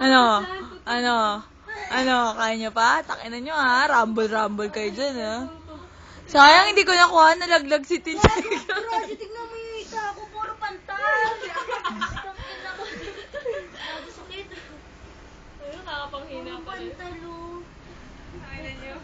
Ano? Kaya nyo pa? Takinan nyo ha, rumble kayo dyan ha. Sayang, hindi ko nakuha, nalaglag si Tin. Grabe, tignan mo yung isa ako, puro pantal. Sakit. Ayun, nakakapanghina Puro pa rin. pantal, oh. Kainan nyo.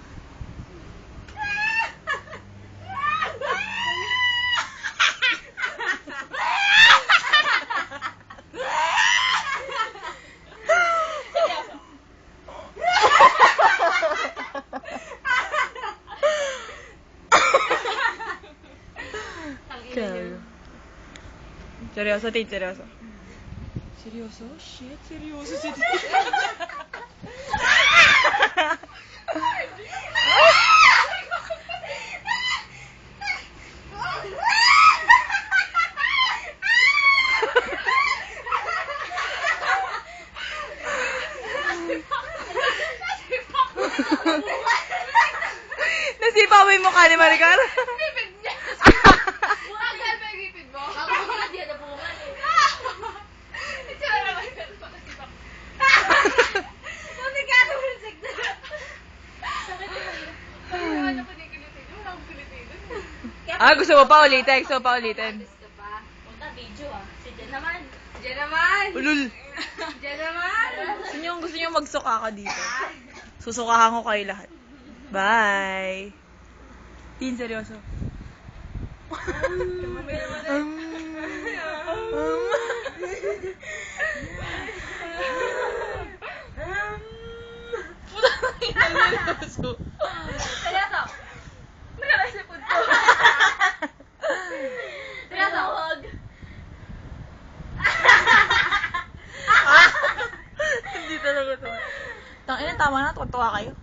Seryoso, Tin, seryoso. Seryoso? Shit, seryoso si Tin. Nasipa mo yung mukha ni Maricar? Bibig niya! Bumagal ba yung bibig mo? Ako nga, di na bungan eh. Itsura naman yun. Mamigado mo yung sigda. Sakit na yun. Ano ko din kilitin? Wala akong kilitin. Gusto mo pa ulitin? Gusto mo pa ulitin? Gusto pa? Punta video ah. Si Jen naman. Diyan naman! Ulul! Diyan naman! Gusto nyo magsuka ka dito? Susukahan ko kayo lahat. Bye! Tin, seryoso. Seryoso! Nagkala sa food ko. Seryoso, huwag. Hindi talaga to. Tangina, tama na. Tuwa kayo.